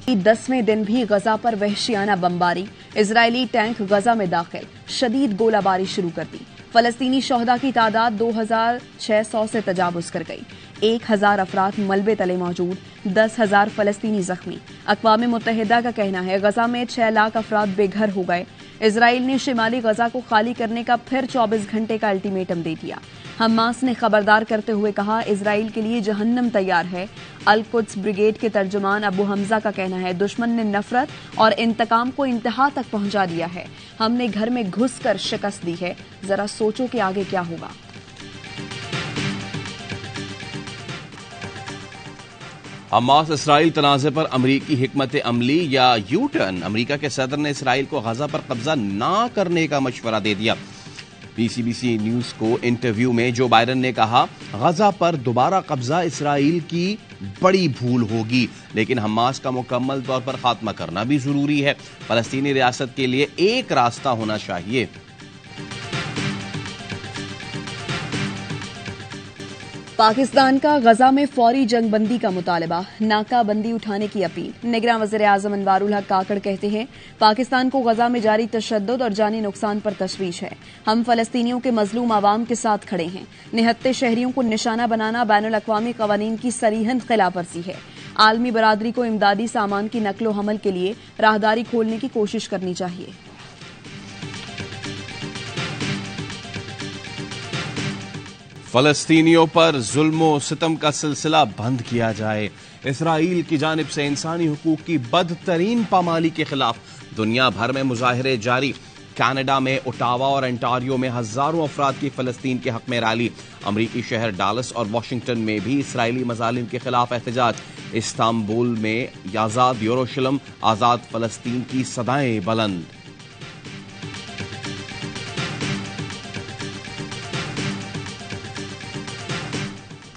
10वें दिन भी गजा पर वहशियाना बमबारी, इजरायली टैंक गजा में दाखिल, शदीद गोलाबारी शुरू कर दी। फलस्तीनी शोहदा की तादाद 2600 से तजावुज कर गई। 1000 अफराद मलबे तले मौजूद, 10,000 फलस्तीनी जख्मी। अक़वाम मुत्तहिदा का कहना है गजा में 6 लाख अफराद बेघर हो गए। इजराइल ने शिमाली गजा को खाली करने का फिर 24 घंटे का अल्टीमेटम दे दिया। हमास ने खबरदार करते हुए कहा इजराइल के लिए जहन्नम तैयार है। अल कुद्स ब्रिगेड के तर्जुमान अबू हमजा का कहना है दुश्मन ने नफरत और इंतकाम को इंतहा तक पहुंचा दिया है। हमने घर में घुसकर शिकस्त दी है, जरा सोचो कि आगे क्या होगा। हमास इसराइल तनाज़े पर अमरीकी हिकमत अमली या यू टर्न। अमरीका के सदर ने इसराइल को गजा पर कब्जा ना करने का मशवरा दे दिया। बीसीबीसी न्यूज को इंटरव्यू में जो बाइडन ने कहा गजा पर दोबारा कब्जा इसराइल की बड़ी भूल होगी, लेकिन हमास का मुकम्मल तौर पर खात्मा करना भी जरूरी है। फलस्तीनी रियासत के लिए एक रास्ता होना चाहिए। पाकिस्तान का गजा में फौरी जंगबंदी का मुतालबा, नाकाबंदी उठाने की अपील। निगरान वज़ीर आज़म अनवारुल हक काकड़ कहते हैं पाकिस्तान को गजा में जारी तशद्दुद और जानी नुकसान पर तशवीश है। हम फलस्तीनियों के मजलूम आवाम के साथ खड़े हैं। निहत्ते शहरियों को निशाना बनाना बैनुल अक़वामी क़वानीन की सरीहन खिलाफवर्जी है। आलमी बरादरी को इमदादी सामान की नकलो हमल के लिए राहदारी खोलने की कोशिश करनी चाहिए। फलस्तीनियों पर जुल्म सितम का सिलसिला बंद किया जाए। इसराइल की जानिब से इंसानी हुकूक की बदतरीन पामाली के खिलाफ दुनिया भर में मुजाहिरे जारी। कनाडा में ओटावा और एंटारियो में हजारों अफराद की फलस्तीन के हक में रैली। अमरीकी शहर डालस और वाशिंगटन में भी इसराइली मजालिम के खिलाफ एहतजाज। इस्तांबुल में आजाद यरूशलेम, आजाद फलस्तीन की सदाएं बुलंद।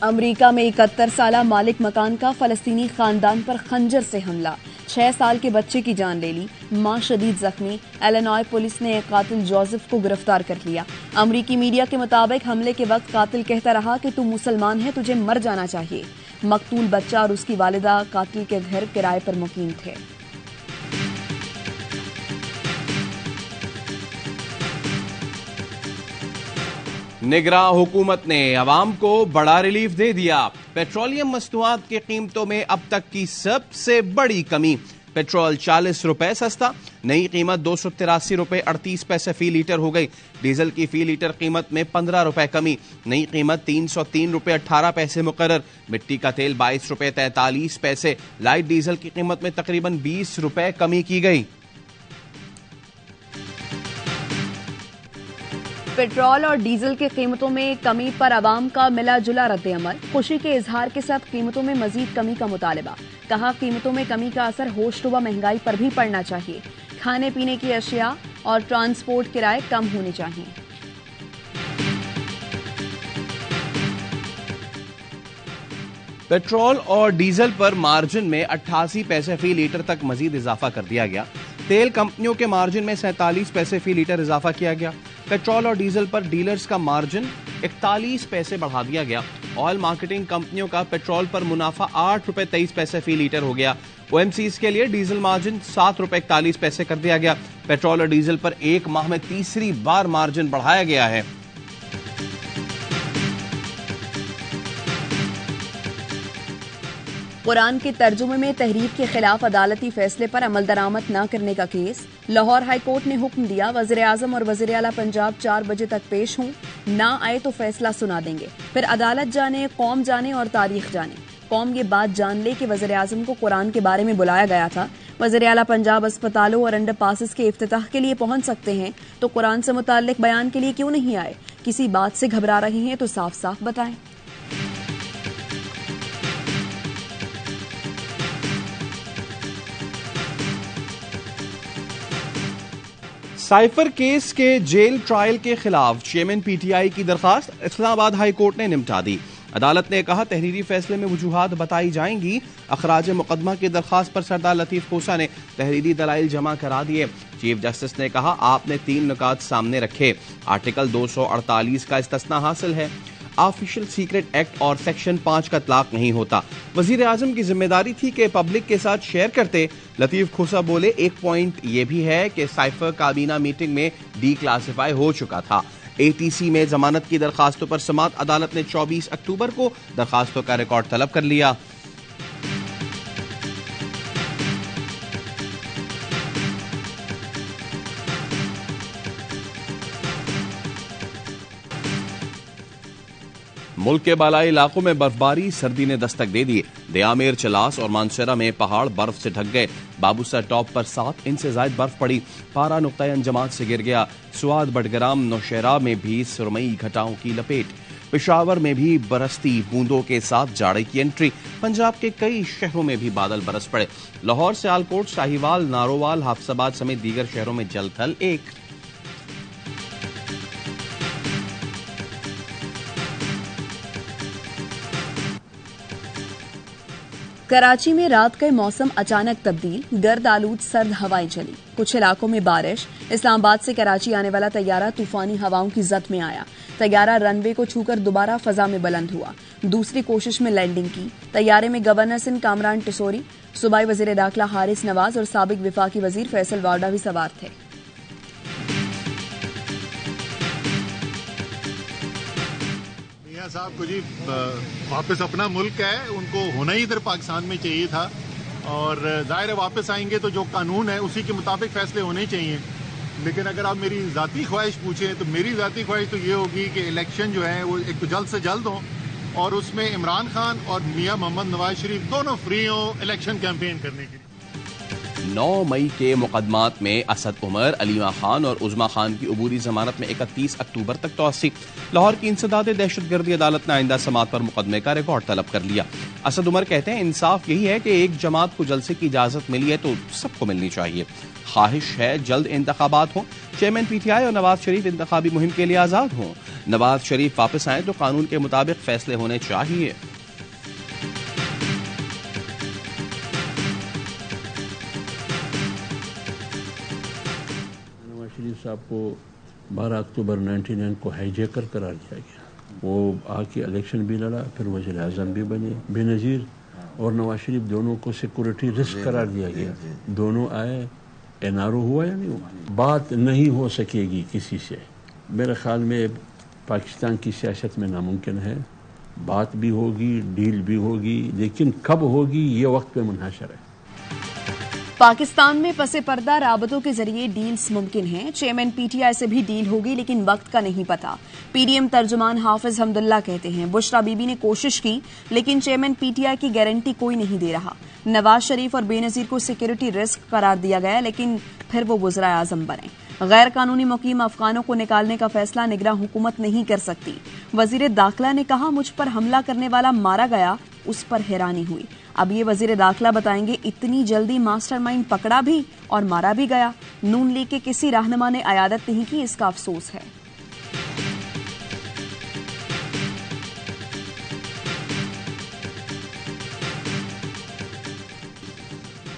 अमरीका में 71 साला मालिक मकान का फलस्तीनी खानदान पर खंजर से हमला, 6 साल के बच्चे की जान ले ली, मां शदीद जख्मी। इलिनॉय पुलिस ने एक कातिल जोसेफ को गिरफ्तार कर लिया। अमरीकी मीडिया के मुताबिक हमले के वक्त कातिल कहता रहा कि तू मुसलमान है, तुझे मर जाना चाहिए। मकतूल बच्चा और उसकी वालिदा कातिल के घर किराए पर मुकीम थे। निगरां हुकूमत ने अवाम को बड़ा रिलीफ दे दिया। पेट्रोलियम मस्तनुआत की कीमतों में अब तक की सबसे बड़ी कमी। पेट्रोल 40 रुपए सस्ता, नई कीमत 283 रुपए 38 पैसे फी लीटर हो गई। डीजल की फी लीटर कीमत में 15 रुपए कमी, नई कीमत 303 रुपए 18 पैसे मुकर्रर। मिट्टी का तेल 22 रुपए 43 पैसे, लाइट डीजल की कीमत में तकरीबन 20 रुपए कमी की गई। पेट्रोल और डीजल की कीमतों में कमी पर आवाम का मिला जुला रद्द-ए-अमल। खुशी के इजहार के साथ कीमतों में मजीद कमी का मुतालबा। कहा कीमतों में कमी का असर होशरुबा महंगाई पर भी पड़ना चाहिए। खाने पीने की अशिया और ट्रांसपोर्ट किराए कम होने चाहिए। पेट्रोल और डीजल पर मार्जिन में 88 पैसे फी लीटर तक मजीद इजाफा कर दिया गया। तेल कंपनियों के मार्जिन में 47 पैसे फी लीटर इजाफा किया गया। पेट्रोल और डीजल पर डीलर्स का मार्जिन 41 पैसे बढ़ा दिया गया। ऑयल मार्केटिंग कंपनियों का पेट्रोल पर मुनाफा 8 रुपए 23 पैसे फी लीटर हो गया। ओएमसीज के लिए डीजल मार्जिन 7 रुपए 41 पैसे कर दिया गया। पेट्रोल और डीजल पर एक माह में तीसरी बार मार्जिन बढ़ाया गया है। कुरान के तर्जुमे में तहरीफ के खिलाफ अदालती फैसले पर अमल दरामद न करने का केस। लाहौर हाई कोर्ट ने हुक्म दिया वज़ीर आज़म और वज़ीर आला पंजाब 4 बजे तक पेश हों, ना आए तो फैसला सुना देंगे। फिर अदालत जाने, कौम जाने और तारीख जाने। कौम ये बात जान ले कि वज़ीर आज़म को कुरान के बारे में बुलाया गया था। वज़ीर आला पंजाब अस्पतालों और अंडर पासिस के इफ्तिताह के लिए पहुंच सकते हैं तो कुरान से मुताल्लिक बयान के लिए क्यों नहीं आए? किसी बात से घबरा रहे हैं तो साफ साफ बताएं। साइफर केस के जेल ट्रायल के खिलाफ चेयरमैन पीटीआई की दरखास्त इस्लामाबाद हाई कोर्ट ने निपटा दी। अदालत ने कहा तहरीरी फैसले में वजूहात बताई जाएंगी। अखराज मुकदमा की दरखास्त पर सरदार लतीफ खोसा ने तहरीरी दलाइल जमा करा दिए। चीफ जस्टिस ने कहा आपने 3 नुकात सामने रखे। आर्टिकल 248 का इस्तिस्ना हासिल है। ऑफिशियल सीक्रेट एक्ट और सेक्शन 5 का इतलाक नहीं होता। वजीर आजम की जिम्मेदारी थी कि पब्लिक के साथ शेयर करते। लतीफ खोसा बोले, एक पॉइंट ये भी है कि साइफर काबीना मीटिंग में डी क्लासिफाई हो चुका था। एटीसी में जमानत की दरखास्तों पर समाअत अदालत ने 24 अक्टूबर को दरखास्तों का रिकॉर्ड तलब कर लिया। मुल्क के बालाई इलाकों में बर्फबारी, सर्दी ने दस्तक दे दी। दयामेर, चलास और मानसरा में पहाड़ बर्फ से ढक गए। बाबूसर टॉप पर 7 इंच से ज्यादा बर्फ पड़ी। पारा नुक्ता अंजमात से गिर गया। सुआद, बडगराम, नौशहरा में भी सुरमई घटाओं की लपेट। पेशावर में भी बरसती बूंदों के साथ जाड़े की एंट्री। पंजाब के कई शहरों में भी बादल बरस पड़े। लाहौर, सियालकोट, साहिवाल, नारोवाल, हाफसाबाद समेत दीगर शहरों में जल थल एक। कराची में रात का मौसम अचानक तब्दील, गर्द आलूद सर्द हवाएं चली। कुछ इलाकों में बारिश। इस्लामाबाद से कराची आने वाला तैयारा तूफानी हवाओं की जद में आया। तैयारा रनवे को छूकर दोबारा फजा में बुलंद हुआ। दूसरी कोशिश में लैंडिंग की। तैयारे में गवर्नर सिंध कामरान टिसोरी, सूबाई वजीर दाखिला हारिस नवाज और साबिक विफाकी वजीर फैसल वार्डा भी सवार थे। साहब को जी वापस अपना मुल्क है, उनको होना ही इधर पाकिस्तान में चाहिए था और जाहिर है वापस आएंगे तो जो कानून है उसी के मुताबिक फैसले होने चाहिए। लेकिन अगर आप मेरी ज़ाती ख्वाहिश पूछें तो मेरी ज़ाती ख्वाहिश तो ये होगी कि इलेक्शन जो है वो एक तो जल्द से जल्द हो और उसमें इमरान खान और मियां मोहम्मद नवाज शरीफ दोनों फ्री हो इलेक्शन कैंपेन करने के लिए। 9 मई के मुकदमात में असद उमर, अलीमा खान और उज़मा खान की अबूरी जमानत में 31 अक्टूबर तक तोसी। लाहौर की इंसदादे दहशतगर्दी अदालत ने आइंदा समात पर मुकदमे का रिकॉर्ड तलब कर लिया। असद उमर कहते हैं, इंसाफ यही है कि एक जमात को जलसे की इजाजत मिली है तो सबको मिलनी चाहिए। ख्वाहिश है जल्द इंतखाबात हो। चेयरमैन पीटीआई और नवाज शरीफ इंतखाबी मुहिम के लिए आजाद हों। नवाज शरीफ वापस आए तो कानून के मुताबिक फैसले होने चाहिए। शरीफ साहब को 12 अक्टूबर 1999 को हाईजैकर करार दिया गया। वो आके इलेक्शन भी लड़ा, फिर वज़ीर आज़म भी बने। बेनज़ीर और नवाज शरीफ दोनों को सिक्योरिटी रिस्क करार दिया गया। दोनों आए, एनआरओ हुआ या नहीं हुआ। बात नहीं हो सकेगी किसी से। मेरे ख्याल में पाकिस्तान की सियासत में नामुमकिन है। बात भी होगी, डील भी होगी, लेकिन कब होगी ये वक्त पे मुनहसर है। पाकिस्तान में पसे पर्दा राबतों के जरिए डील्स मुमकिन हैं। चेयरमैन पीटीआई से भी डील होगी, लेकिन वक्त का नहीं पता। पीडीएम तर्जुमान हाफिज हमदुल्ला कहते हैं, बुशरा बीबी ने कोशिश की, लेकिन चेयरमैन पीटीआई की गारंटी कोई नहीं दे रहा। नवाज शरीफ और बेनजीर को सिक्योरिटी रिस्क करार दिया गया, लेकिन फिर वो वज़ीर आज़म बने। गैर कानूनी मुकीम अफगानों को निकालने का फैसला निगरान हुकूमत नहीं कर सकती। वजीर दाखिला ने कहा, मुझ पर हमला करने वाला मारा गया, उस पर हैरानी हुई। अब ये वजीर दाखिला बताएंगे, इतनी जल्दी मास्टरमाइंड पकड़ा भी और मारा भी गया। नून लीग के किसी रहनुमा ने अयादत नहीं की, इसका अफसोस है।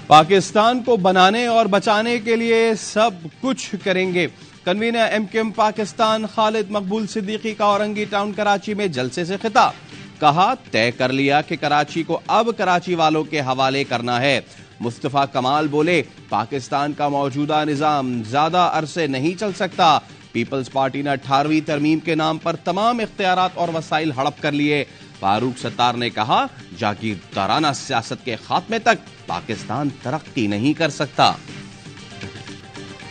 पाकिस्तान को बनाने और बचाने के लिए सब कुछ करेंगे। कन्वीनर एमकेएम पाकिस्तान खालिद मकबूल सिद्दीकी का औरंगी टाउन कराची में जलसे से खिताब। कहा, तय कर लिया कि कराची को अब कराची वालों के हवाले करना है। मुस्तफा कमाल बोले, पाकिस्तान का मौजूदा निजाम ज्यादा अरसे नहीं चल सकता। पीपल्स पार्टी ने 18वीं तरमीम के नाम पर तमाम इख्तियारात और वसाइल हड़प कर लिए। फारूक सत्तार ने कहा, जागीरदाराना सियासत के खात्मे तक पाकिस्तान तरक्की नहीं कर सकता।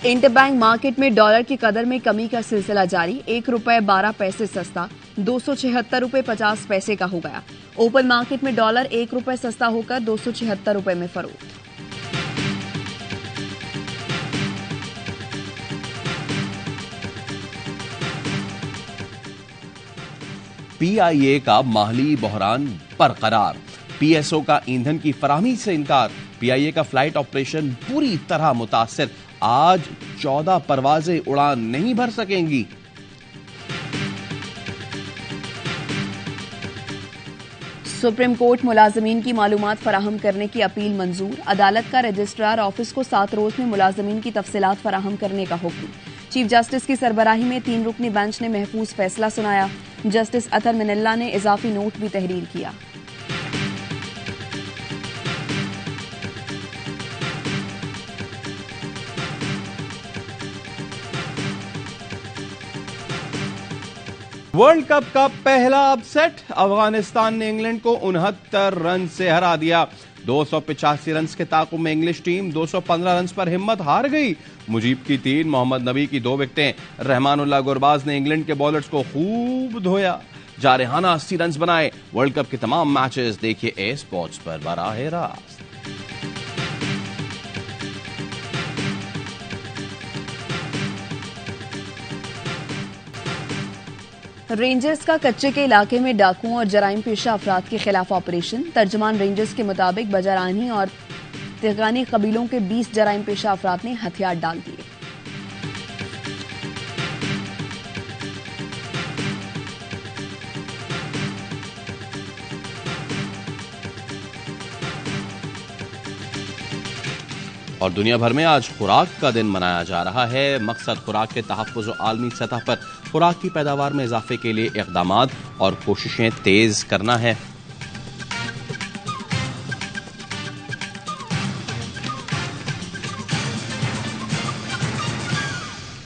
इंटरबैंक मार्केट में डॉलर की कदर में कमी का सिलसिला जारी। 1 रुपए 12 पैसे सस्ता 276 रुपए 50 पैसे का हो गया। ओपन मार्केट में डॉलर 1 रुपए सस्ता होकर 276 रुपए में फरोख्त। पीआईए का माली बहरान बरकरार। पीएसओ का ईंधन की फराहमी से इनकार। पीआईए का फ्लाइट ऑपरेशन पूरी तरह मुतासिर। आज 14 परवाजें उड़ान नहीं भर सकेंगी। सुप्रीम कोर्ट मुलाजमीन की मालूमात फराहम करने की अपील मंजूर। अदालत का रजिस्ट्रार ऑफिस को 7 रोज में मुलाजमीन की तफसीलात फराहम करने का हुक्म। चीफ जस्टिस की सरबराही में 3 रुकनी बेंच ने महफूज फैसला सुनाया। जस्टिस अतर मिनल्ला ने इजाफी नोट भी तहरीर किया। वर्ल्ड कप का पहला अपसेट, अफगानिस्तान ने इंग्लैंड को 69 रन से हरा दिया। 285 रन के ताक़ुब में इंग्लिश टीम 215 रन पर हिम्मत हार गई। मुजीब की 3, मोहम्मद नबी की 2 विकेटें, रहमानुल्लाह गुरबाज ने इंग्लैंड के बॉलर्स को खूब धोया। जारहाना 80 रन बनाए। वर्ल्ड कप के तमाम मैचेस देखिए ए स्पोर्ट्स पर बराह रास्त। रेंजर्स का कच्चे के इलाके में डाकुओं और जराइम पेशा अफराद के खिलाफ ऑपरेशन। तर्जमान रेंजर्स के मुताबिक बजरानी और तिगानी कबीलों के 20 जराइम पेशा अफराद ने हथियार डाल दिए। और दुनिया भर में आज खुराक का दिन मनाया जा रहा है। मकसद खुराक के तहफ़्फ़ुज़ और आलमी सतह पर खुराक की पैदावार में इजाफे के लिए इक़दामात और कोशिशें तेज़ करना है।